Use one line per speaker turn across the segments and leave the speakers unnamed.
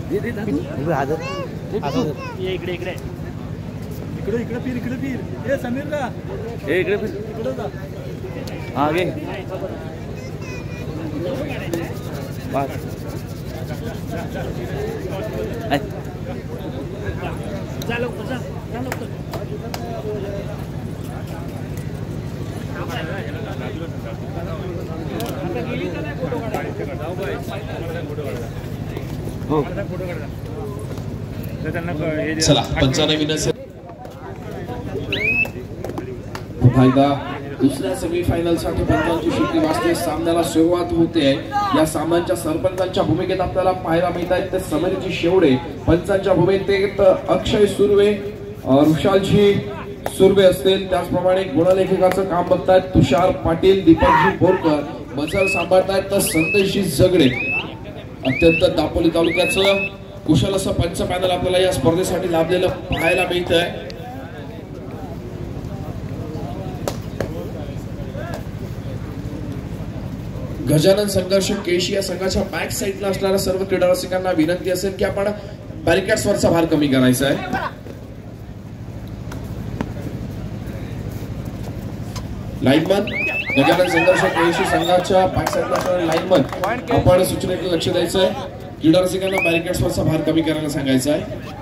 फिर समीर का इकडे फिर आगे बस
चला 95 पुन्हा एकदा दुसऱ्या सेमीफायनल साठी पंचांची शिट्टी वाजते. सामन्याला सुरुवात होते. या सामन्याच्या सरपंचांच्या भूमिकेत आपल्याला पाहायला मिळत आहेत ते समीरजी शेवडे, पंचांच्या भूमिकेत अक्षय सुर्वे, ऋषालजी सुर्वे असतील, त्याचप्रमाणे गुणलेखकाचं काम बघतायत तुषार पाटील, दीपकजी बोरकर, मजल सांभाळतायत तर संदेशजी जगडे. अत्यंत दापोली तालुक्याचं कुशल असं पंच पॅनल आपल्याला या स्पर्धेसाठी लाभलेलं पाहायला मिळत आहे. गजानन संघर्ष केशी या संघाच्या बॅक साइडला असणाऱ्या सर्व क्रीडा रसिकांना विनंती असेल की आपण बॅरिकेड्स वरचा भार कमी करायचा आहे. लाईनमन गजानन संघर्ष केशी संघाच्या बॅक साइडला असणाऱ्या लाईनमन आपण सूचनेकडे लक्ष द्यायचं आहे. क्रीडा रसिकांना बॅरिकेड्स वरचा भार कमी करायला सांगायचं आहे.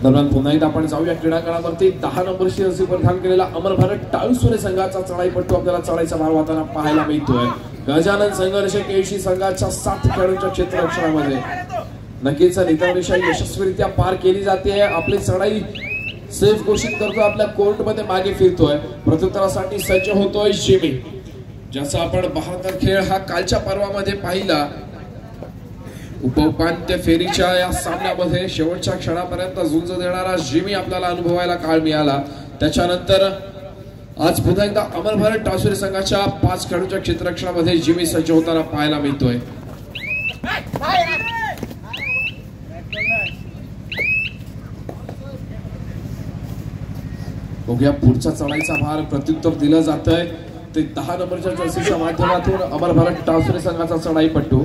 दरम्यान पुन्हा एकदा आपण जाऊया क्रीडांगणावरती. 10 नंबरची जर्सी परिधान केलेला अमर भारत टाळुसोरे संघाचा चढाईपट्टू आपल्याला चढाईचा मार वाहताना पाहायला मिळतोय. गजानन संघर्ष केशी संघाच्या 7 खेळाडूंच्या क्षेत्ररक्षणामध्ये नक्कीच नितळदिशा यशस्वीरित्या पार केली जाते. आपली चढाई सेफ घोषित करतो, आपल्या कोर्ट मध्ये मागे फिरतोय, प्रत्युत्तरासाठी सज्ज होतोय जिमी, ज्याचा आपण बहादर खेळ हा कालच्या पर्वामध्ये पाहिला. उपउपांत्य फेरीच्या या सामन्यामध्ये शेवटच्या क्षणापर्यंत झुंज देणारा जिमी आपल्याला अनुभवायला काळ मिळाला. त्याच्यानंतर आज पुन्हा एकदा अमर भारत टाळुसोरे संघाच्या 5 खेळाडूंच्या क्षेत्ररक्षणामध्ये जिमी सज्ज होताना पाहायला मिळतोय. बघूया पुढच्या चढाईचा भार प्रत्युत्तर दिलं जात आहे ते 10 नंबरच्या जर्सीच्या माध्यमातून अमर भारत टाळुसोरे संघाचा चढाईपट्टू.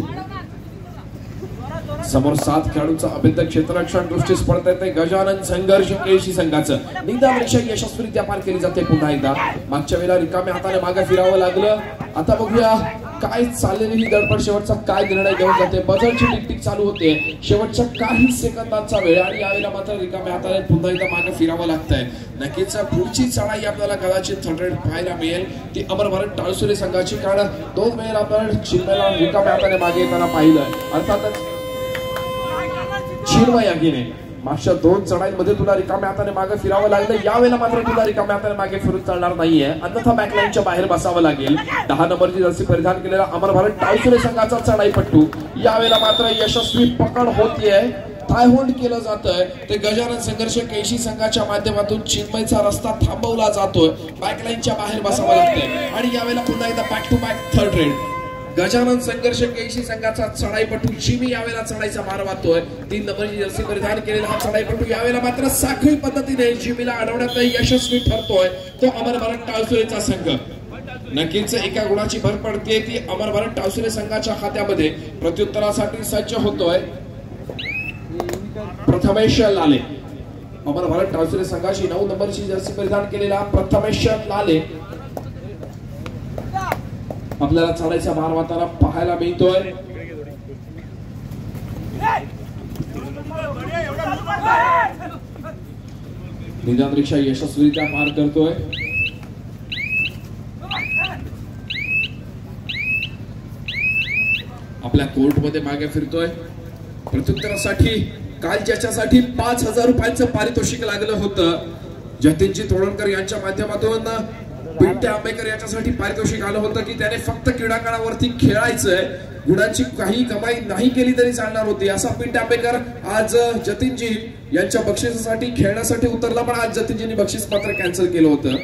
समोर 7 खेळाडूंचं अभिन्न क्षेत्ररक्षण दृष्टीस पडत आहे. गजानन संघर्ष केशी संघाचं निदानरेषा यशस्वीरित्या पार केली जाते. पुन्हा एकदा मागच्या वेळेला रिकाम्या हाताने मागे फिरावं लागलं. आता बघूया काय चाललेली ही धडपड शेवटचा काय निर्णय घेऊन जाते. बझरची टिकटिक चालू होते. शेवटच्या काही सेकंदांचा वेळ आणि यावेळेला मात्र रिकाम्या हाताने पुन्हा एकदा मागे फिरावं लागतंय. नक्कीच पुढची चढाई आपल्याला कदाचित थर्ड पाहायला मिळेल ती अमर भारत टाळुसोरे संघाची, कारण 2 वेळेला आपल्याला चिन्मयला रिकाम्या हाताने मागे येताना पाहिलं. अर्थातच चिन्मय यागिने मागच्या 2 चढाईमध्ये तुला रिकाम्या हाताने मागे फिरावं लागलं. यावेळेला मात्र तुला रिकाम्या हाताने मागे फिरून चालणार नाहीये, अन्यथा बॅकलाईनच्या बाहेर बसावं लागेल. 10 नंबरची जर्सी परिधान केलेला अमर भारत टाळुसोरे संघाचा चढाईपट्टू यावेळेला मात्र यशस्वी पकड होतीये. थाय होल्ड केलं जातंय ते गजानन संघर्ष केशी संघाच्या माध्यमातून चिन्मयचा रस्ता थांबवला जातोय. बॅकलाईनच्या बाहेर बसावं लागतंय आणि यावेळेला पुन्हा एकदा back to back third raid. Gajanan Sangharsh केशी संघाचा चढाईपट्टू जिमी यावेळेला चढाईचा मार वाहतोय. 3 नंबरची जर्सी परिधान केलेला हा चढाईपट्टू यावेळेला मात्र साखळी पद्धतीने जिमीला अडवण्यात यशस्वी ठरतोय तो अमर भारत टाळुसोरेचा संघ. नक्कीच एका गुणाची भर पडते ती अमर भारत टाळुसोरे संघाच्या खात्यामध्ये. प्रत्युत्तरासाठी सज्ज होतोय प्रथमेश लाले. अमर भारत टाळुसोरे संघाची 9 नंबरची जर्सी परिधान केलेला प्रथमेश लाले आपल्याला चढाईचा मार वाहताना पाहायला मिळतोय. निदान रिक्षा यशस्वीरित्या पार करतोय. आपल्या कोर्ट मध्ये मागे फिरतोय. प्रत्युत्तरासाठी काल ज्याच्यासाठी 5,000 रुपयांचं पारितोषिक लागलं होतं, जतीनजी तोडणकर यांच्या माध्यमातून पिंटे आंबेकर याच्यासाठी पारितोषिक आलं होतं की त्याने फक्त क्रीडांगणावरती खेळायचंय, गुणांची काही कमाई नाही केली तरी चालणार होती, असा पिंटे आंबेकर आज जतीनजी यांच्या बक्षिसासाठी खेळण्यासाठी उतरला, पण आज जतीनजींनी बक्षीस मात्र कॅन्सल केलं होतं.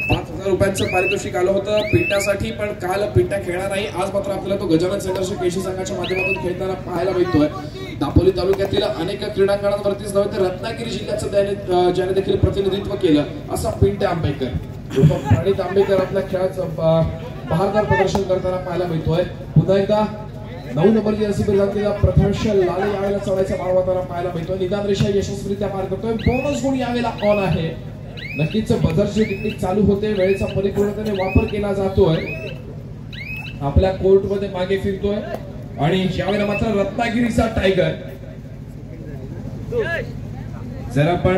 5,000 रुपयांचं पारितोषिक आलं होतं पिंट्यासाठी, पण काल पिंट्या खेळणार नाही. आज मात्र आपल्याला तो गजानन संघर्ष केशी संघाच्या माध्यमातून खेळताना पाहायला मिळतोय. दापोली तालुक्यातील अनेक क्रीडांगणांवरतीच नव्हे तर रत्नागिरी जिल्ह्याचं ज्याने देखील प्रतिनिधित्व केलं असा पिंट्या आंबेकर, प्रणित आंबेकर आपल्या खेळाचं बहारदार प्रदर्शन करताना पाहायला मिळतोय. पुन्हा एकदा 9 नंबरची जर्सी परिधान केलेला प्रथमेश लाले यावेळेला चढायचा मार्ग पाहायला मिळतोय. निदान रेषा यशस्वीरित्या पार करतोय. बोनस गुण यावेळेला ऑन आहे. नक्कीच बझरची टिकटिक चालू होते. वेळेचा परिपूर्णतेने वापर केला जातोय. आपल्या कोर्ट मध्ये मागे फिरतोय आणि यावेळेला मात्र रत्नागिरीचा टायगर. जर आपण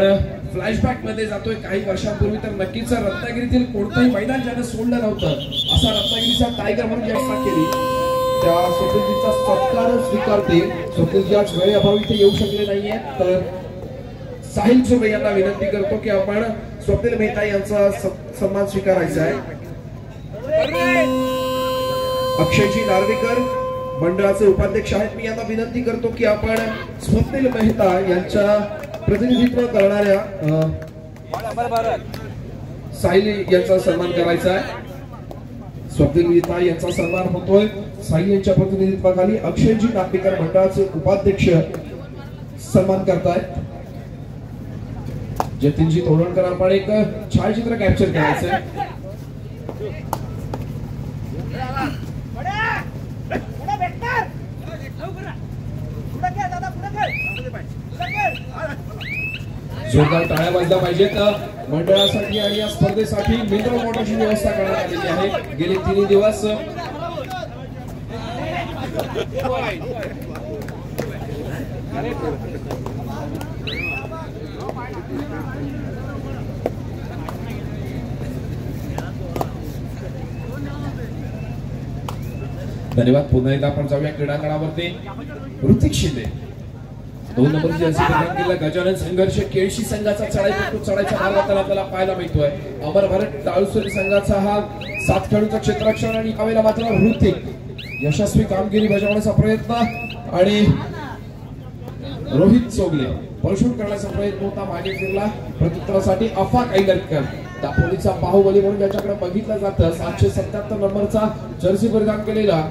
फ्लॅशबॅक मध्ये जातोय काही वर्षांपूर्वी तर नक्कीच रत्नागिरीतील कोणतंही मैदान ज्याने सोडलं नव्हतं असा रत्नागिरीचा टायगर म्हणून घोषणा केली. त्या स्वप्नीलजीचा सत्कार स्वीकारते. स्वप्नीलजी आज वेळेअभावी इथे येऊ शकले नाहीये, तर साहिल चुबे यांना विनंती करतो की आपण स्वप्नील मेहता यांचा सन्मान स्वीकारायचा आहे. अक्षयजी नार्वेकर मंडळाचे उपाध्यक्ष आहेत. मी यांना विनंती करतो की आपण स्वप्नील मेहता यांच्या प्रतिनिधित्व करणाऱ्या साहिल यांचा सन्मान करायचा आहे. स्वप्नील मेहता यांचा सन्मान होतोय. साहिल यांच्या प्रतिनिधित्वाखाली अक्षयजी नार्वेकर मंडळाचे उपाध्यक्ष सन्मान करतायत. जतीनजी तोडणकर आपण एक छायाचित्र कॅप्चर करायचंय. जोरदार टाळ्या वाजल्या पाहिजेत मंडळासाठी आणि या स्पर्धेसाठी. मिनरल वॉटरची व्यवस्था करण्यात आलेली आहे. गेले 3 दिवस धन्यवाद. पुन्हा एकदा आपण जाऊया क्रीडांगणावरती. ऋतिक शिंदे 2 नंबरची जर्सी परिधान केलेला गजानन संघर्ष केळशी संघाचा चढायचा मार्ग आपल्याला पाहायला मिळतोय. अमर भारत टाळुसरी संघाचा हा 7 खेळाडूंचा क्षेत्ररक्षण आणि यावेळेला मात्र ऋतिक यशस्वी कामगिरी बजावण्याचा प्रयत्न आणि रोहित चोगले पळशूट करण्याचा प्रयत्न होता. मागे फिरला. प्रत्युत्तरासाठी अफाक ऐनरकर दापोलीचा बाहुबली म्हणून ज्याच्याकडे बघितलं जातं 777 नंबरचा जर्सी परिधान केलेला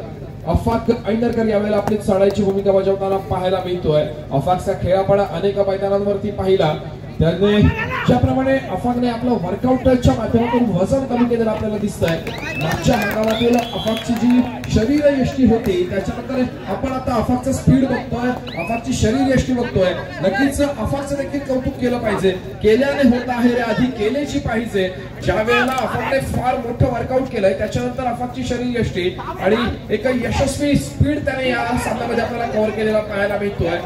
अफाक ऐनरकर यावेळेला आपली चढायची भूमिका बजावताना पाहायला मिळतोय. अफाकचा खेळापणा अनेक मैदानांवरती पाहिला. त्याने ज्याप्रमाणे अफाकने आपलं वर्कआउटच्या माध्यमातून वजन कमी केलेलं आपल्याला दिसतंय. मागच्या हंगामातील अफाकची जी शरीरयष्टी होती त्याच्यानंतर आपण आता अफाकचं स्पीड बघतोय, अफाकची शरीरयष्टी बघतोय. नक्कीच अफाकचं देखील कौतुक केलं पाहिजे. केल्याने होत आहे रे, आधी केल्याची पाहिजे. ज्या वेळेला अफाकने फार मोठं वर्कआउट केलंय त्याच्यानंतर अफाकची शरीरयष्टी आणि एक यशस्वी स्पीड त्याने या सामन्यामध्ये आपल्याला कव्हर केलेला पाहायला मिळतोय.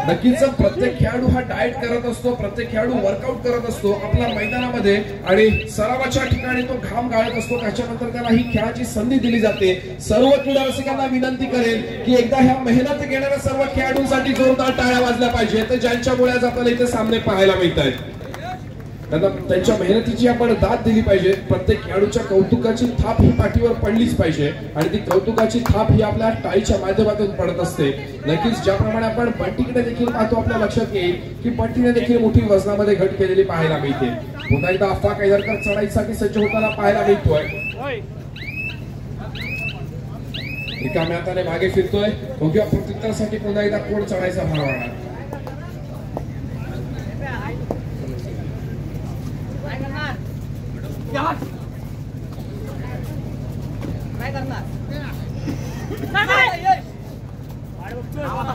नक्कीच प्रत्येक खेळाडू हा डाएट करत असतो, प्रत्येक खेळाडू वर्कआउट करत असतो आपल्या मैदानामध्ये आणि सरावाच्या ठिकाणी तो घाम गाळत असतो. त्याच्यानंतर त्याला ही खेळाची संधी दिली जाते. सर्व क्रीडा रसिकांना विनंती करेल की एकदा ह्या मेहनत घेणाऱ्या सर्व खेळाडूंसाठी जोरदार टाळ्या वाजल्या पाहिजेत ज्यांच्यामुळे आज आपल्याला इथे सामने पाहायला मिळत आहेत. त्यांना त्यांच्या मेहनतीची आपण दाद दिली पाहिजे. प्रत्येक खेळाडूच्या कौतुकाची थाप ही पाठीवर पडलीच पाहिजे आणि ती कौतुकाची थाप ही आपल्या टाळीच्या माध्यमातून पडत असते. नक्कीच ज्याप्रमाणे आपण बंटीकडे देखील पाहतो आपल्या लक्षात येईल की बंटीने देखील मोठी वजनामध्ये घट केलेली पाहायला मिळते. पुन्हा एकदा अफाक ऐनरकर चढाईसाठी सज्ज होताना पाहायला मिळतोय. रिकाम्या हाताने मागे फिरतोय. योग्य प्रत्युत्तरासाठी पुन्हा एकदा कोण चढायचा भार वाढणार.
काय करणार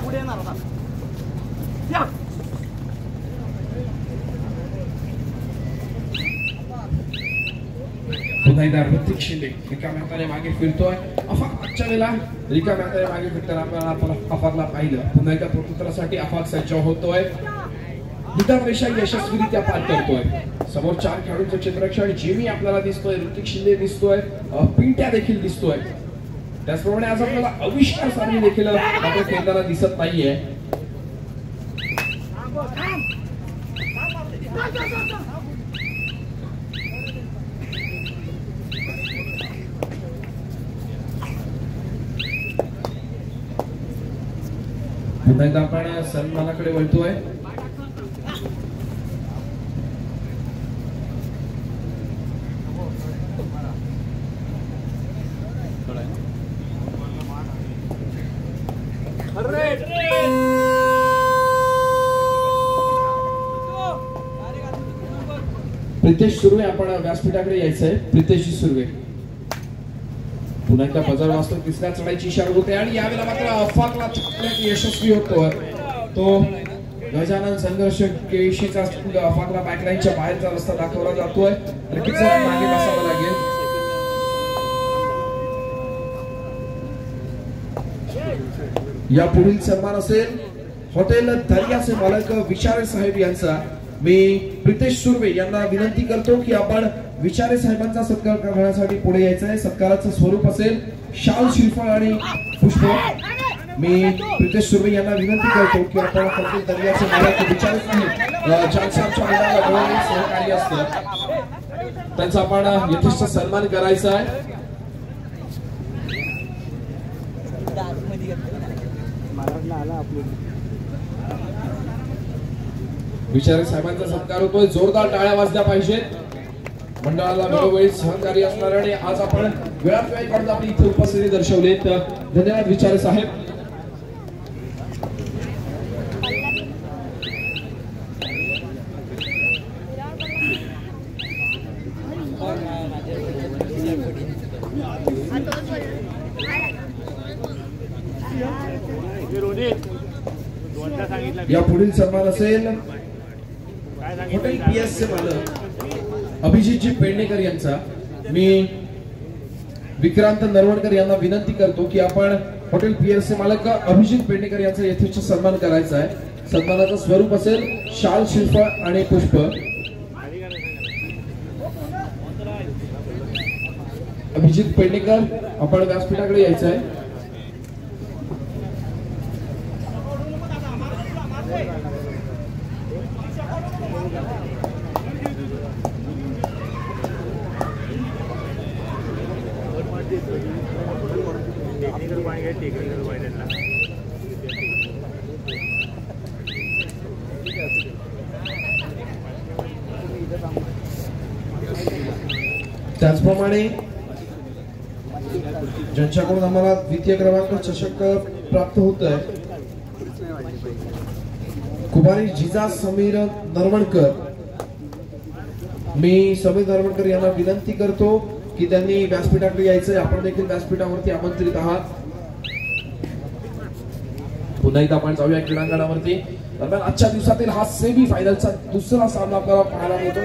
पुढे येणार होता.
पुन्हा एकदा ऋतिक शिंदे रिकाम्या हाताने मागे फिरतोय. अफाक मागच्या वेळेला रिकाम्या हाताने मागे फिरताना आपण अफाकला पाहिलं. पुन्हा एकदा प्रत्युत्तरासाठी अफाक सज्ज होतोय. निदान रेषा यशस्वीरित्या पार करतोय. समोर 4 खेळाडूंचं क्षेत्ररक्षण जिमी आपल्याला दिसतोय, ऋतिक शिंदे दिसतोय, पिंट्या देखील दिसतोय. त्याचप्रमाणे आज आपल्याला अविष्कार सारणी देखील आपण खेळताना दिसत नाहीये. पुन्हा एकदा आपण सन्मानाकडे वळतोय. प्रितेश सुर्वे आपण व्यासपीठाकडे यायचंय. प्रितेश सुर्वे पुन्हा एकदा बजार वाजतो. तिसऱ्या चढाईची इशारा होते आणि यावेळेला मात्र अफाकला छापण्यात यशस्वी होतोय. तो गजानन संघर्ष केशीचा अफाकला बॅकलाईनच्या बाहेरचा रस्ता दाखवला जातोय. नक्कीच मागे बसावं लागेल. या पुढील सन्मान असेल हॉटेल दर्याचे मालक विचारे साहेब यांचा. मी प्रितेश सुर्वे यांना विनंती करतो की आपण विचारे साहेबांचा सत्कार करण्यासाठी पुढे यायचं आहे. सत्काराचं स्वरूप असेल शाल, श्रीफळ आणि पुष्प. मी प्रितेश सुर्वे यांना विनंती करतो की आपण हॉटेल दर्याचे मालक विचारे साहेब ज्यांचं आमच्या मंडळाला सहकार्य असतं त्यांचा आपण यथेष्ट सन्मान करायचा आहे. विचारे साहेबांचा सत्कार होतोय. जोरदार टाळ्या वाजल्या पाहिजेत. मंडळाला वेळोवेळी सहकार्य असणार आणि आज आपण वेळात वेळ काढून आपली इथे उपस्थिती दर्शवली. धन्यवाद विचारे साहेब. या पुढील सन्मान असेल हॉटेल पीएस चे मालक अभिजितजी पेडणेकर यांचा. मी विक्रांत नरवणकर यांना विनंती करतो की आपण हॉटेल पीएस चे मालक अभिजित पेडणेकर यांचा यथेष्ट सन्मान करायचा आहे. सन्मानाचं स्वरूप असेल शाल, श्रीफळ आणि पुष्प. अभिजित पेडणेकर आपण व्यासपीठाकडे यायचं आहे. त्याचप्रमाणे ज्यांच्याकडून आम्हाला द्वितीय क्रमांक चषक प्राप्त होत आहे कुमारी जिजा समीर नरवणकर. मी समीर नरवणकर यांना विनंती करतो की त्यांनी व्यासपीठाकडे यायचंय. आपण देखील व्यासपीठावरती आमंत्रित आहात. पुन्हा एकदा आपण जाऊया क्रीडांगणावरती. दरम्यान आजच्या दिवसातील हा सेमी फायनलचा दुसरा सामना आपल्याला पाहायला मिळतो.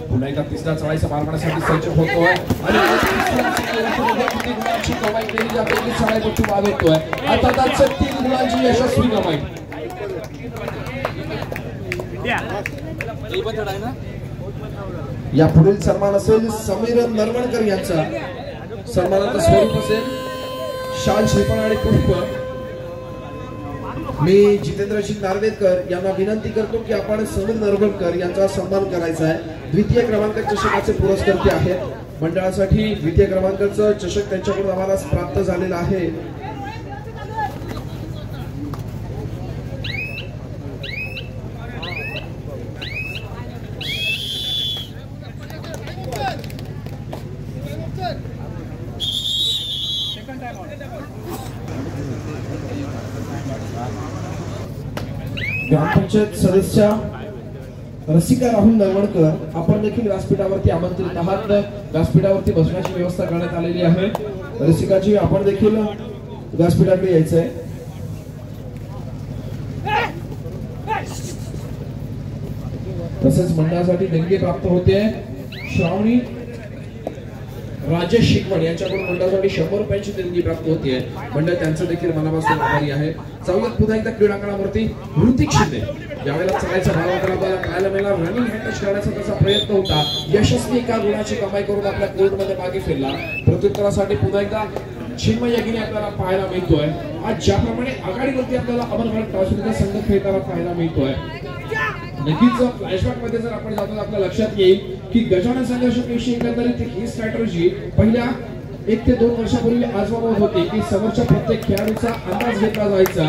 पुन्हा एकदा तिसऱ्या चढाईचा मार मारण्यासाठी सज्ज होतोय आणि कमाई केली जाते. चढाईपट्टू बाद होतोय. आता 3 गुणांची यशस्वी कमाई. या पुढील सन्मान असेल समीर नरवणकर यांचा. सन्मानाचं स्वरूप असेल शाल, श्रीफळ आणि पुष्प. मी जितेंद्रजी नार्वेकर यांना विनंती करतो की आपण समीर नरवणकर यांचा सन्मान करायचा आहे. द्वितीय क्रमांक चषकाचे पुरस्कर्ते आहेत. मंडळासाठी द्वितीय क्रमांकाचं चषक त्यांच्याकडून आम्हाला प्राप्त झालेला आहे. ग्रामपंचायत सदस्य रसिका राहुल नरवणकर आपण देखील व्यासपीठावरती आमंत्रित आहात. व्यासपीठावरती बसण्याची व्यवस्था करण्यात आलेली आहे. रसिकाजी आपण देखील व्यासपीठाकडे यायचंय. तसेच मंडळासाठी देणगी प्राप्त होते श्रावणी राजेश शिकवण यांच्याकडून मंडळासाठी 100 रुपयांची देणगी प्राप्त होते. मंडळ त्यांचं देखील मनापासून आभारी आहे. जाऊयात पुन्हा एकदा क्रीडांगणावरती. ऋतिक शिंदे ज्यावेळेला चढायचा भाव आपल्याला पाहायला मिळाला. रनिंग हँड टच करण्याचा त्याचा प्रयत्न होता. यशस्वी एका गुणाची कमाई करून आपल्या कोर्टमध्ये मागे फिरला. प्रत्युत्तरासाठी पुन्हा एकदा चिन्मय यज्ञ आपल्याला पाहायला मिळतोय. आज ज्याप्रमाणे आघाडीवरती आपल्याला अमर भारत टाळसुरेचा संघ खेळताना पाहायला मिळतोय. नक्कीच फ्लॅशबॅक मध्ये जर आपण जातो आपल्या लक्षात येईल की गजानन संघर्ष पेशी एकंदरीत ही स्ट्रॅटेजी पहिल्या 1 ते 2 वर्षापूर्वी आजमावत होती की समोरच्या प्रत्येक खेळाडूचा अंदाज घेतला जायचा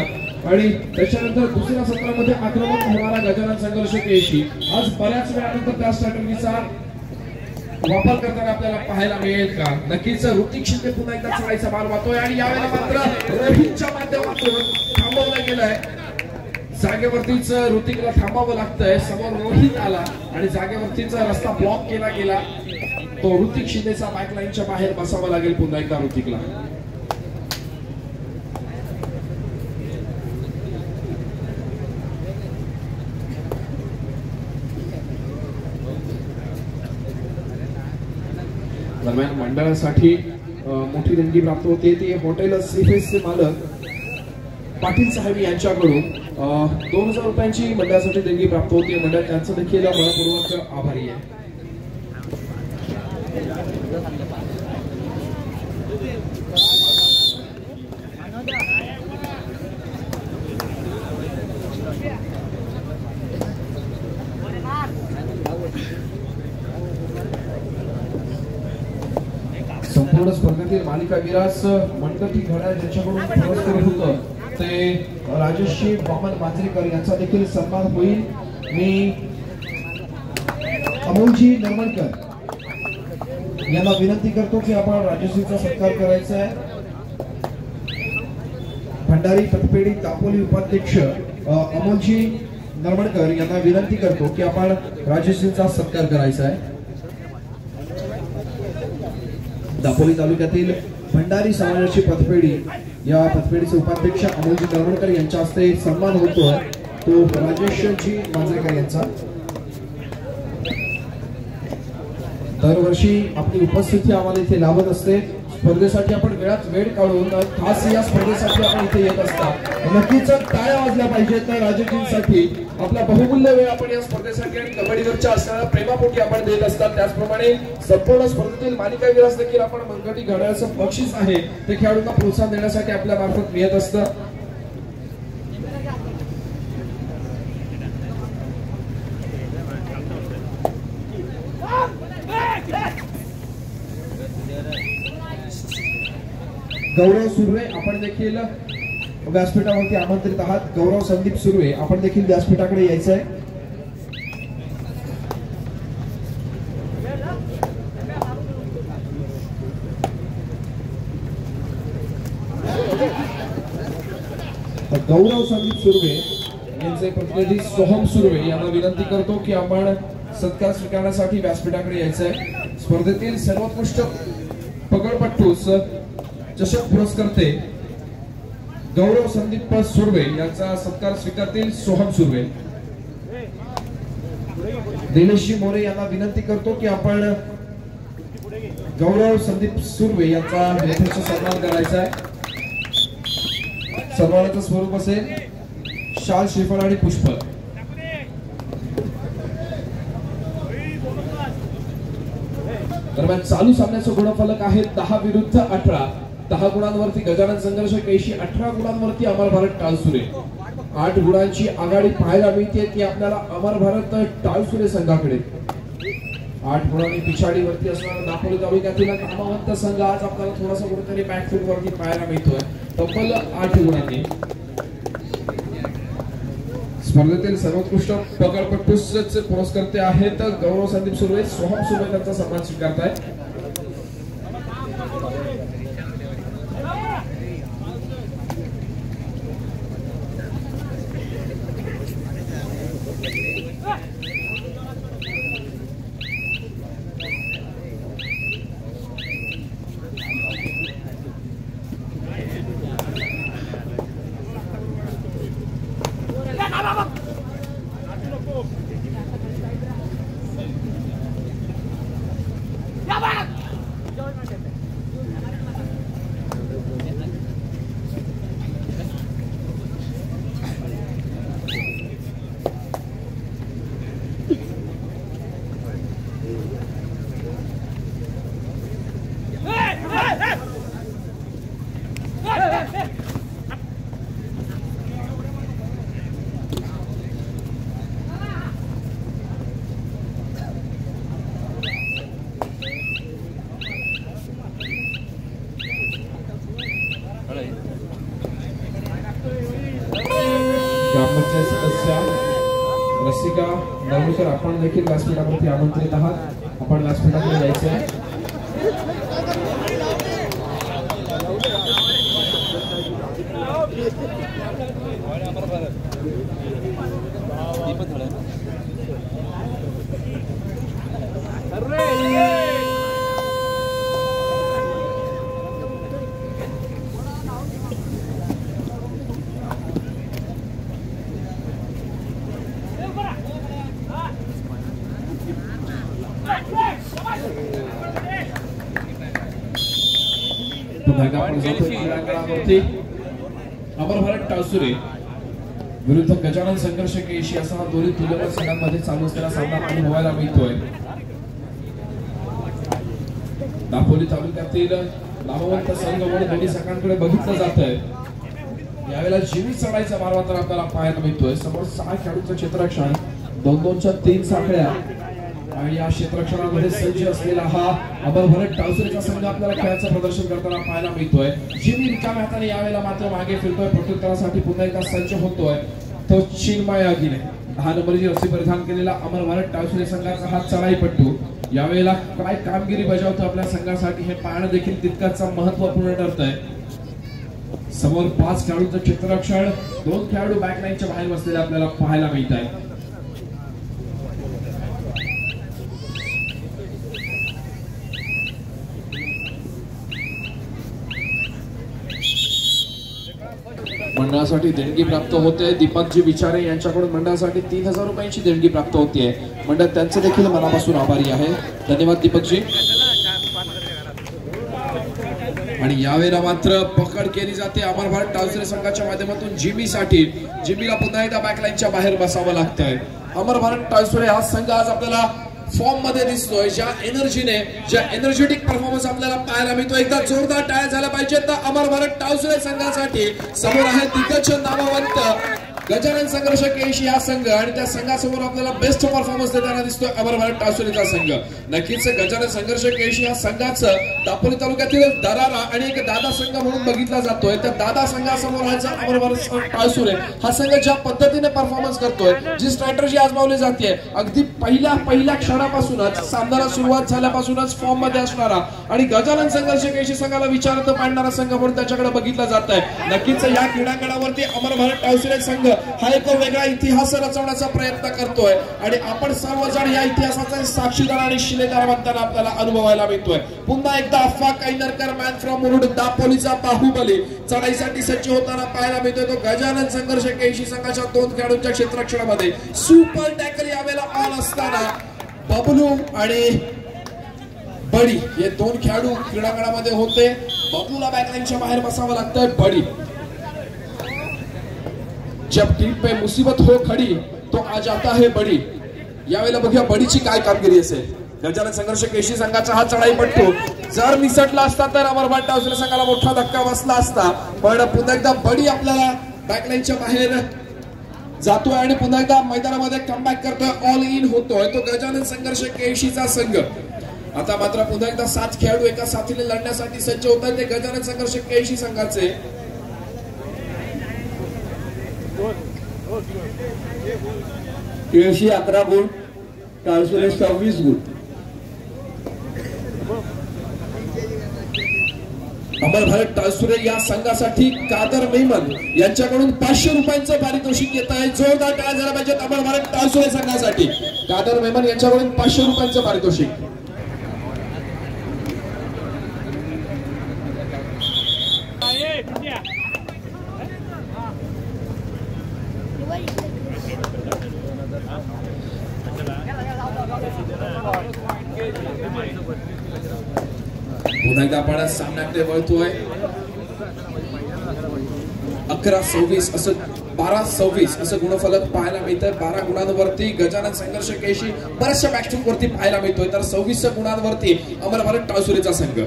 आणि त्याच्यानंतर दुसऱ्या सत्रामध्ये आक्रमक होणारा गजानन संघर्ष पेशी आज बऱ्याच वेळानंतर त्या स्ट्रॅटेजीचा वापर करताना आपल्याला पाहायला मिळेल का? नक्कीच ऋतिक शिंदे पुन्हा एकदा चढायचा मार वाहतोय आणि यावेळेला मात्र रोहितच्या माध्यमातून थांबवलं गेलंय. जागेवरतीच ऋतिकला थांबावं लागतंय. समोर रोहित आला आणि जागेवरतीच रस्ता ब्लॉक केला गेला. तो ऋतिक शिंदेचा बॅकलाईनच्या बाहेर बसावं लागेल पुन्हा एकदा ऋतिकला. दरम्यान मंडळासाठी मोठी देणगी प्राप्त होते ती हॉटेल सीफेसचे मालक पाटील साहेब यांच्याकडून 2000 रुपयांची मंडळासाठी देणगी प्राप्त होती. मंडळ त्यांचं देखील मनपूर्वक आभारी आहे. संपूर्ण स्पर्धेतील मालिका विरास मंडळी घड्याळ ज्याच्याकडून पुरस्कृत होतं ते राजेशजी वामन मांजरेकर यांचा देखील सन्मान होईल. मी अमोलजी नरमणकर यांना विनंती करतो की आपण राजेशजीचा सत्कार करायचा आहे. भंडारी पतपेढी दापोली उपाध्यक्ष अमोलजी नरमणकर यांना विनंती करतो की आपण राजेशजीचा सत्कार करायचा आहे. दापोली तालुक्यातील भंडारी समाजाची पतपेढी या पतपेढीचे उपाध्यक्ष अमोलजी नरवणकर यांच्या हस्ते सन्मान होतोय तो राजेशजी मांजरेकर यांचा. दरवर्षी आपली उपस्थिती आम्हाला इथे लाभत असते. स्पर्धेसाठी आपण वेळात वेळ काढून खास या स्पर्धेसाठी आपण इथे येत असतात. नक्कीच टाळ्या वाजल्या पाहिजेत राजेशजींसाठी. आपला बहुमूल्य वेळ आपण या स्पर्धेसाठी आणि कबड्डीवरच्या असणाऱ्या प्रेमापोटी आपण देत असतात. त्याचप्रमाणे संपूर्ण स्पर्धेतील मालिका विरास देखील आपण मनगटी घड्याळाचं बक्षीस आहे ते खेळाडूंना प्रोत्साहन देण्यासाठी आपल्या मार्फत मिळत असतं. गौरव सुर्वे आपण देखील व्यासपीठावरती आमंत्रित आहात. गौरव संदीप सुर्वे आपण देखील व्यासपीठाकडे यायचं आहे. गौरव संदीप सुर्वे यांचे प्रतिनिधी सोहम सुर्वे यांना विनंती करतो की आपण सत्कार स्वीकारण्यासाठी व्यासपीठाकडे यायचं आहे. स्पर्धेतील सर्वोत्कृष्ट पकडपट्टूस चषक पुरस्कर्ते गौरव संदीप सुर्वे यांचा सत्कार स्वीकारतील सोहम सुर्वे. दिनेशजी मोरे यांना विनंती करतो की आपण गौरव संदीप सुर्वे यांचा यथेच्छ सन्मान करायचा आहे. सन्मानाचं स्वरूप असेल शाल, श्रीफळ आणि पुष्प. दरम्यान चालू सामन्याचं गुणफलक आहे 10 विरुद्ध 18. 10 गुणांवरती गजानन संघर्ष पेशी, 18 गुणांवरती अमर भारत टाळसुरे. 8 गुणांची आघाडी पाहायला मिळते ती आपल्याला अमर भारत टाळसुरे संघाकडे. 8 गुणांनी पिछाडीवरती असणारा दापोली तालुक्यातील नामवंत संघ आज आपल्याला थोडासा कुठेतरी बॅकफूट वरती पाहायला मिळतोय तब्बल 8 गुणांनी. स्पर्धेतील सर्वोत्कृष्ट पकडपट्टूचे पुरस्कर्ते आहेत गौरव संदीप सुर्वे. सोहम सुर्वे त्यांचा सन्मान स्वीकारतायत.
Ya va!
ग्रामपंचायत सदस्य रसिका नवलकर, आपण देखील व्यासपीठावरती आमंत्रित आहात. आपण व्यासपीठाकडे जायचं आहे. अमर भारत टाळसुरे विरुद्ध गजानन संघर्ष केशी असा हा दोन्ही तुल्यबळ संघांमध्ये चालू असलेला सामना अनुभवायला मिळतोय. दापोली तालुक्यातील नामवंत संघ म्हणून दोन्ही संघांकडे बघितलं जात आहे. यावेळेला जीवित चढाईचा मार मात्र आपल्याला पाहायला मिळतोय. समोर 6 खेळाडूंचं क्षेत्ररक्षण, 2-2च्या 3 साखळ्या आणि या क्षेत्ररक्षणामध्ये सज्ज असलेला हा अमर भारत टाळसुरेचा संघ आपल्याला खेळाचं प्रदर्शन करताना पाहायला मिळतोय. जिमी रिकाम्या हाताने यावेळेला मात्र मागे फिरतोय. प्रत्युत्तरासाठी पुन्हा एकदा सज्ज होतोय तो चिन्मय अगिने. 10 नंबरची रस्सी परिधान केलेला अमर भारत टाळसुरे संघाचा हा चढाईपट्टू यावेळेला काय कामगिरी बजावतो आपल्या संघासाठी हे पाहणं देखील तितकाच महत्त्वपूर्ण ठरतंय. समोर 5 खेळाडूंचं क्षेत्ररक्षण, 2 खेळाडू बॅकलाईनच्या बाहेर बसलेले आपल्याला पाहायला मिळत आहे. मंडळासाठी देणगी प्राप्त होते. दीपकजी विचारे यांच्याकडून मंडळासाठी 3000 रुपयांची देणगी प्राप्त होतीये. मंडळ त्यांचे देखील मनापासून आभारी आहे. धन्यवाद दीपकजी. आणि यावेळेला मात्र पकड केली जाते अमर भारत टाळसुरे संघाच्या माध्यमातून जिमीसाठी. जिमीला पुन्हा एकदा बॅकलाईनच्या बाहेर बसावं लागतंय. अमर भारत टाळसुरे हा संघ आज आपल्याला फॉर्म मध्ये दिसतोय. ज्या एनर्जीने, ज्या एनर्जेटिक परफॉर्मन्स आपल्याला पाहायला मिळतो. एकदा जोरदार टाळ्या झाल्या पाहिजेत तर अमर भारत टाळसुरे संघासाठी. समोर आहे दिग्गज नामवंत गजानन संघर्ष केशी हा संघ आणि त्या संघासमोर आपल्याला बेस्ट परफॉर्मन्स देताना दिसतोय अमर भारत टाळसुरेचा संघ. नक्कीच गजानन संघर्ष केशी हा संघाचं दापोली तालुक्यातील दरारा आणि एक दादा संघ म्हणून बघितला जातोय. त्या दादा संघासमोर अमर भारत टाळसुरे हा संघ ज्या पद्धतीने परफॉर्मन्स करतोय, जी स्ट्रॅटेजी आजमावली जाते, अगदी पहिल्या क्षणापासूनच सामन्याला सुरुवात झाल्यापासूनच फॉर्म मध्ये असणारा आणि गजानन संघर्ष केशी संघाला विचारत पाडणारा संघ म्हणून त्याच्याकडे बघितला जात आहे. नक्कीच या क्रीडांगणावरती अमर भारत टाळसुरे संघ हा एक वेगळा इतिहास रचवण्याचा प्रयत्न करतोय आणि आपण सर्वजण या इतिहासाचे साक्षीदार आणि शिलेदार बनताना आपल्याला अनुभवायला मिळतोय. पुन्हा एकदा अफवा काईनरकर मॅन फ्रॉम मुरुड दापोलीचा बाहुबली चढाईसाठी सज्ज होताना पाहायला मिळतोय. तो गजानन संघर्ष केशी संघाच्या 2 खेळाडूंच्या क्षेत्ररक्षणामध्ये सुपर टॅकल यावेळेला ऑन असताना बबलू आणि बडी हे 2 खेळाडू क्रीडांगणामध्ये होते. बबलूला बॅकलाईनच्या बाहेर बसावं लागतंय. बडी जब टीम पे मुसीबत हो खड़ी तो आ जाता है बडी. यावेळेला बघूया बडीची काय कामगिरी असेल. गजानन संघर्ष केशी संघाचा हा चढाईपट्टू जर निसटला असता तर अमर भारत टाळसुरे संघाला मोठा धक्का बसला असता. पण पुन्हा एकदा बडी आपल्याला बॅकलाईनच्या बाहेर जातोय आणि पुन्हा एकदा मैदानामध्ये कमबॅक करतोय. ऑल इन होतोय तो गजानन संघर्ष केशीचा संघ. आता मात्र पुन्हा एकदा 7 खेळाडू एका साथीने लढण्यासाठी सज्ज होत आहेत. ते गजानन संघर्ष केशी संघाचे.
केशी 11 गुण, टाळसुरे 26 गुण.
अमर भारत टाळसुरे या संघासाठी कादर मेमन यांच्याकडून 500 रुपयांचं पारितोषिक येत आहे. जोरदार टाळ्या झाल्या पाहिजेत अमर भारत टाळसुरे संघासाठी. कादर मेमन यांच्याकडून 500 रुपयांचं पारितोषिक. पुन्हा एकदा आपण सामन्याकडे वळतोय. 11-26 असं 12-26 असं गुणफलक पाहायला मिळतंय. 12 गुणांवरती गजानन संघर्ष केशी बऱ्याचशा बॅकस्ट्रोक वरती पाहायला मिळतोय. तर 26 गुणांवरती अमर भारत टाळसुरेचा संघ.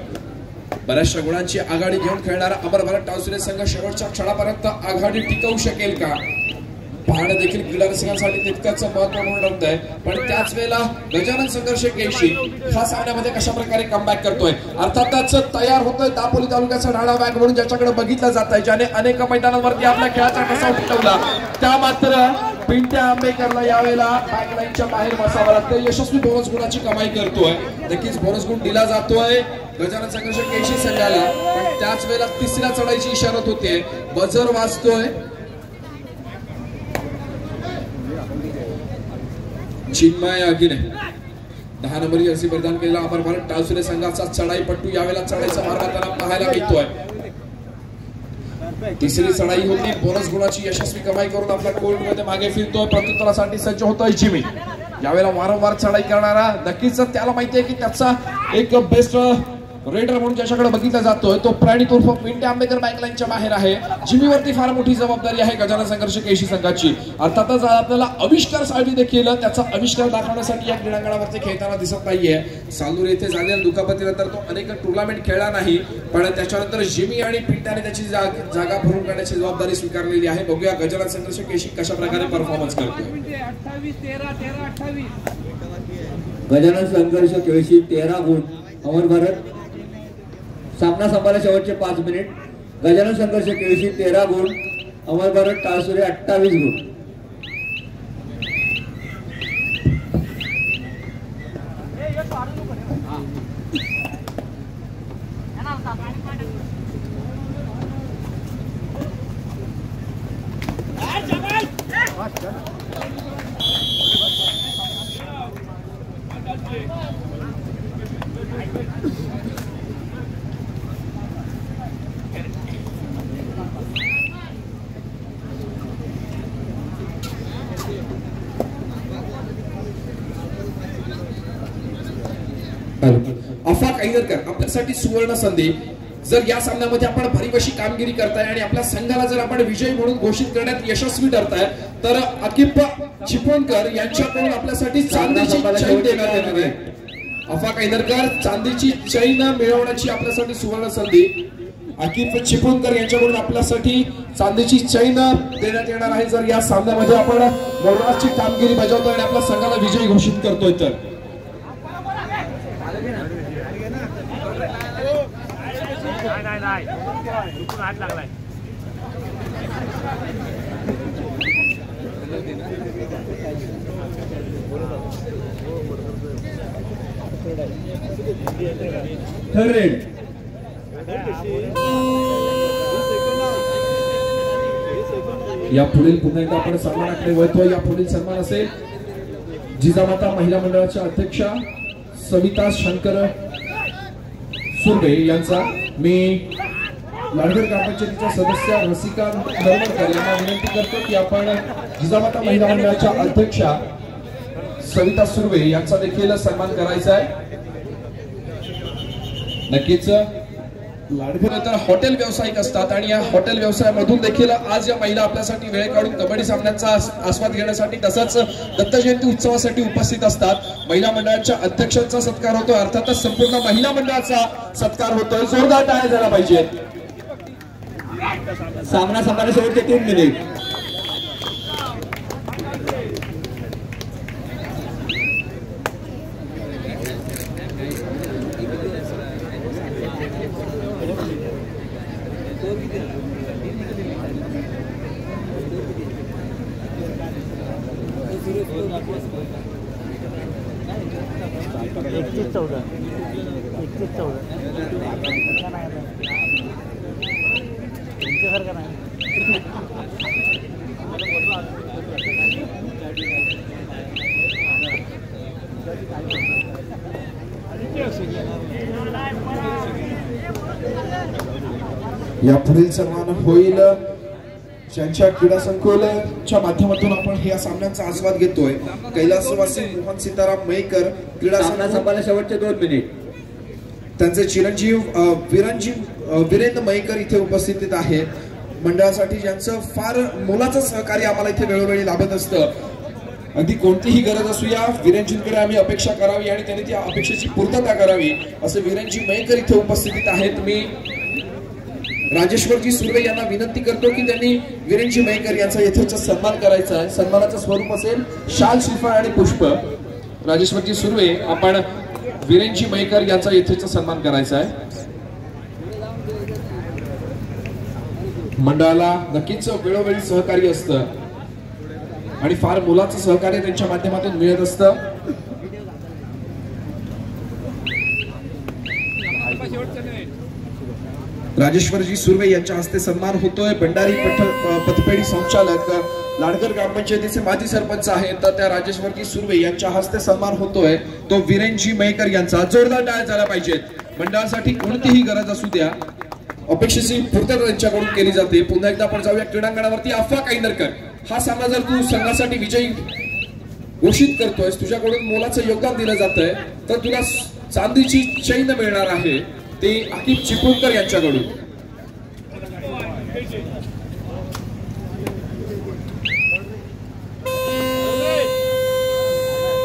बऱ्याचशा गुणांची आघाडी घेऊन खेळणारा अमर भारत टाळसुरे संघ शेवटच्या क्षणापर्यंत आघाडी टिकवू शकेल का पाहणं देखील क्रीडा रसिकांसाठी तितकंच महत्त्वपूर्ण ठरत आहे. पण त्याच वेळेला गजानन संघर्ष केळशी हा सामन्यामध्ये कशा प्रकारे कमबॅक करतोय. अर्थातच तयार होतोय दापोली तालुक्याचा डाळा बॅग म्हणून ज्याच्याकडे बघितलं जात आहे, ज्याने अनेक मैदानांवरती आपल्या खेळाचा ठसा उमटवला, त्या मात्र पिंट्या आंबेकरला यावेळेला बॅकलाईनच्या बाहेर बसावं लागतं. यशस्वी बोनस गुणाची कमाई करतोय. नक्कीच बोनस गुण दिला जातोय गजानन संघर्ष केळशी संघाला. पण त्याच वेळेला तिसऱ्या चढाईची इशारत होते. बजर वाजतोय. चिन्मय आगिने 10 नंबरची जर्सी परिधान केलेला अमर भारत टाळसुरे संघाचा चढाईपट्टू यावेळेला चढाईचा मार्ग त्याला पाहायला मिळतोय. तिसरी चढाई होती. बोनस गुणाची यशस्वी कमाई करून आपल्या कोर्टमध्ये मागे फिरतोय. प्रत्युत्तरासाठी सज्ज होतोय जिमी. यावेळेला वारंवार चढाई करणारा, नक्कीच त्याला माहिती आहे की त्याचा एक बेस्ट रेडर म्हणून ज्याच्याकडे बघितला जातोय तो प्रणित उर्फ पिंट्या आंबेकर बॅकलाईनच्या बाहेर आहे. जिमीवरती फार मोठी जबाबदारी आहे गजानन संघर्ष केळशी संघाची. अर्थातच आपल्याला आविष्कार साळवी देखील त्याचा आविष्कार दाखवण्यासाठी या क्रीडांगणावरती खेळताना दिसत नाहीये. सालूर येथे झालेल्या दुखापतीनंतर तो अनेक टुर्नामेंट खेळला नाही, पण त्याच्यानंतर जिमी आणि पिंट्याने त्याची जागा भरून काढण्याची जबाबदारी स्वीकारलेली आहे. बघूया गजानन संघर्ष केळशी कशा प्रकारे परफॉर्मन्स करतोय.
28-13-13-28
गजानन संघर्ष केळशी 13 गुण. अमर भारत सामना संपायला शेवटचे 5 मिनिट. गजानन संघर्ष केळशी 13 गुण. अमर भारत टाळसुरे 28 गुण.
अफाक ऐदरकर आपल्यासाठी सुवर्ण संधी. जर या सामन्यामध्ये आपण भरीवशी कामगिरी करताय आणि आपल्या संघाला जर आपण विजयी म्हणून घोषित करण्यात यशस्वी ठरताय, तर अकिप चिपळूणकर यांच्याकडून आपल्यासाठी चांदीची चैन देण्यात येणार आहे. अफाक ऐदरकर चांदीची चैन मिळवण्याची आपल्यासाठी सुवर्ण संधी. अकिप चिपळूणकर यांच्याकडून आपल्यासाठी चांदीची चैन देण्यात येणार आहे जर या सामन्यामध्ये आपण मोलाची कामगिरी बजावतोय आणि आपल्या संघाला विजयी घोषित करतोय तर.
नाही हात लागलाय.
Third red.
या पुढील पुन्हा एकदा आपण सन्मानाकडे वळतोय. या पुढील सन्मान असेल जिजामाता महिला मंडळाच्या अध्यक्षा सविता शंकर सुर्वे यांचा. मी लाडगड ग्रामपंचायतीच्या सदस्य रसिका नरवणकर यांना विनंती करतो की आपण जिजामाता महिला मंडळाच्या अध्यक्षा सविता सुर्वे यांचा देखील सन्मान करायचा आहे. नक्कीच लाडगड तर हॉटेल व्यावसायिक असतात आणि या हॉटेल व्यवसायामधून देखील आज या महिला आपल्यासाठी वेळ काढून कबड्डी सामन्यांचा आस्वाद घेण्यासाठी तसंच दत्त जयंती उत्सवासाठी उपस्थित असतात. महिला मंडळाच्या अध्यक्षांचा सत्कार होतोय. अर्थातच संपूर्ण महिला मंडळाचा सत्कार होतोय. जोरदार टाळ्या झाल्या पाहिजेत.
सामना संपायला शेवटचे 3 मिनिट.
या पुढील सन्मान होईल ज्यांच्या क्रीडा संकुलच्या माध्यमातून आपण या सामन्यांचा आस्वाद घेतोय. कैलासवासी मोहन सीताराम मयेकर क्रीडा
संपायला शेवटचे 2 मिनिट.
त्यांचे चिरंजीव वीरेंद्र मयेकर इथे उपस्थित आहेत. मंडळासाठी ज्यांचं फार मोलाचं सहकार्य आम्हाला इथे वेळोवेळी लाभत असतं. अगदी कोणतीही गरज असू या वीरेंजींकडे आम्ही अपेक्षा करावी आणि त्यांनी त्या अपेक्षेची पूर्तता करावी असे वीरेंजी मयेकर इथे उपस्थित आहेत. मी राजेश्वरजी सुर्वे यांना विनंती करतो की त्यांनी वीरेंजी मयेकर यांचा यथेच सन्मान करायचा आहे. सन्मानाचं स्वरूप असेल शाल, श्रीफळ आणि पुष्प. राजेश्वरजी सुर्वे, आपण वीरेंजी मयेकर यांचा यथेच सन्मान करायचा आहे. मंडळाला नक्कीच वेळोवेळी सहकार्य असतं आणि फार मोलाचं सहकार्य त्यांच्या माध्यमातून मिळत असतं. राजेश्वरजी सुर्वे यांच्या हस्ते सन्मान होतोय. भंडारी पथपेढी संचालक, लाडकर ग्रामपंचायतीचे माजी सरपंच आहेत, तर त्या राजेश्वरजी सुर्वे यांच्या हस्ते सन्मान होतोय तो वीरेंजी मयेकर यांचा. जोरदार टाळ्या झाल्या पाहिजेत. मंडळासाठी कोणतीही गरज असू द्या, अपेक्षेची पूर्तता त्यांच्याकडून केली जाते. पुन्हा एकदा आपण जाऊया क्रीडांगणावरती. अफवा काईंदरकर, हा सामना जर तू संघासाठी विजयी घोषित करतोयस, तुझ्याकडून मोलाचं योगदान दिलं जातंय, तर तुला चांदीची चैन मिळणार आहे, ते आकिब चिपळूणकर यांच्याकडून.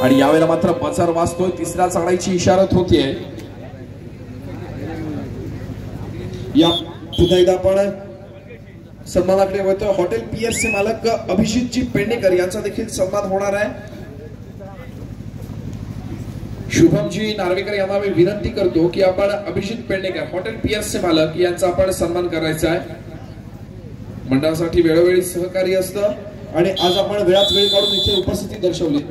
आणि यावेळेला मात्र बजार वाजतोय. तिसऱ्या चढाईची इशारत होतीये. या पुन्हा एकदा आपण सन्मानाकडे वळतोय. हॉटेल पीएसचे मालक अभिजितजी पेडणेकर यांचा देखील सन्मान होणार आहे. शुभमजी नार्वेकर यांना मी विनंती करतो की आपण अभिजित पेडणेकर, हॉटेल पीएसचे मालक, यांचा आपण सन्मान करायचा आहे. मंडळासाठी वेळोवेळी सहकार्य असतं आणि आज आपण वेळात वेळ काढून इथे उपस्थिती दर्शवली.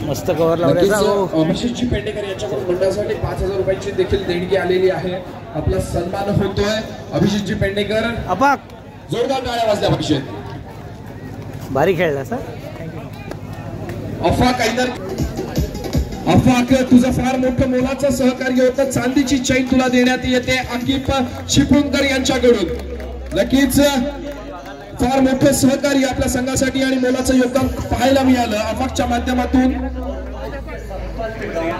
मस्त कव्हर लावण्याचा.
अभिषेकजी पेडणेकर यांच्याकडून मंडळासाठी 5,000 रुपयांची देखील देणगी आलेली आहे. आपला सन्मान होतोय. अभिषेकजी पेडणेकर,
अपाक,
जोरदार टाळ्या वाजल्या. अभिषेक
भारी खेळला सर.
अफाक काहीतर, अफाक, तुझं फार मोठं मोलाचं सहकार्य होतं. चांदीची चैन तुला देण्यात येते आकिब चिपळूणकर यांच्याकडून. नक्कीच फार मोठं सहकार्य आपल्या संघासाठी आणि मोलाचं योगदान पाहायला मिळालं अफाकच्या माध्यमातून.